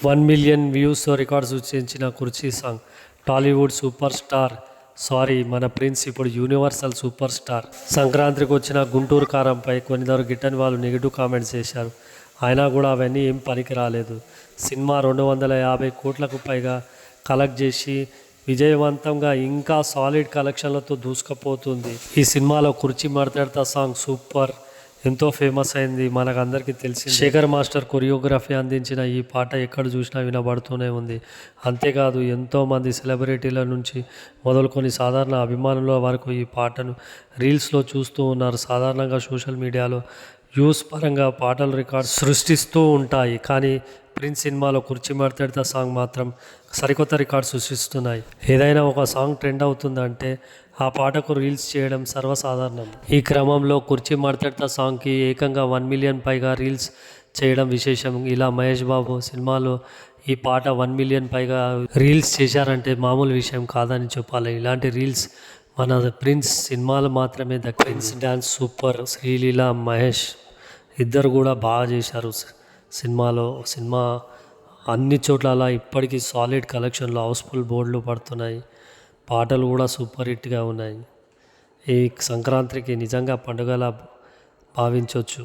1 million views record సృష్టించిన కుర్చీ song. Tollywood super star మన ప్రిన్స్ ఇప్పుడు యూనివర్సల్ సూపర్ స్టార్. సంక్రాంతికి వచ్చిన గుంటూరు కారంపై కొందరు గిట్టని వాళ్ళు నెగిటివ్ కామెంట్స్ చేశారు. అయినా కూడా అవన్నీ ఏం పనికి రాలేదు. సినిమా 250 కోట్లకు పైగా కలెక్ట్ చేసి విజయవంతంగా ఇంకా సాలిడ్ కలెక్షన్లతో దూసుకుపోతుంది. ఈ సినిమాలో కుర్చీ మాట్లాడతా సాంగ్ సూపర్, ఎంతో ఫేమస్ అయింది. మనకందరికీ తెలిసింది. శేఖర్ మాస్టర్ కొరియోగ్రఫీ అందించిన ఈ పాట ఎక్కడ చూసినా వినబడుతూనే ఉంది. అంతేకాదు ఎంతోమంది సెలబ్రిటీల నుంచి మొదలుకొని సాధారణ అభిమానుల వరకు ఈ పాటను రీల్స్లో చూస్తూ ఉన్నారు. సాధారణంగా సోషల్ మీడియాలో వ్యూస్ పరంగా పాటలు రికార్డ్ సృష్టిస్తూ ఉంటాయి. కానీ ప్రిన్స్ సినిమాలో కుర్చీ మాట్లాడతా సాంగ్ మాత్రం సరికొత్త రికార్డ్ సృష్టిస్తున్నాయి. ఏదైనా ఒక సాంగ్ ట్రెండ్ అవుతుందంటే ఆ పాటకు రీల్స్ చేయడం సర్వసాధారణం. ఈ క్రమంలో కుర్చీ మాట్లాడతా సాంగ్కి ఏకంగా 1 మిలియన్ పైగా రీల్స్ చేయడం విశేషం. ఇలా మహేష్ బాబు సినిమాలో ఈ పాట 1 మిలియన్ పైగా రీల్స్ చేశారంటే మామూలు విషయం కాదని చెప్పాలి. ఇలాంటి రీల్స్ మన ప్రిన్స్ సినిమాలు మాత్రమే. The prince dance super. Sreeleela, Mahesh ఇద్దరు కూడా బాగా చేశారు సినిమా అన్ని చోట్ల ఇప్పటికీ సాలిడ్ కలెక్షన్లు, హౌస్ఫుల్ బోర్డులు పడుతున్నాయి. పాటలు కూడా సూపర్ హిట్గా ఉన్నాయి. ఈ సంక్రాంతికి నిజంగా పండుగలా భావించవచ్చు.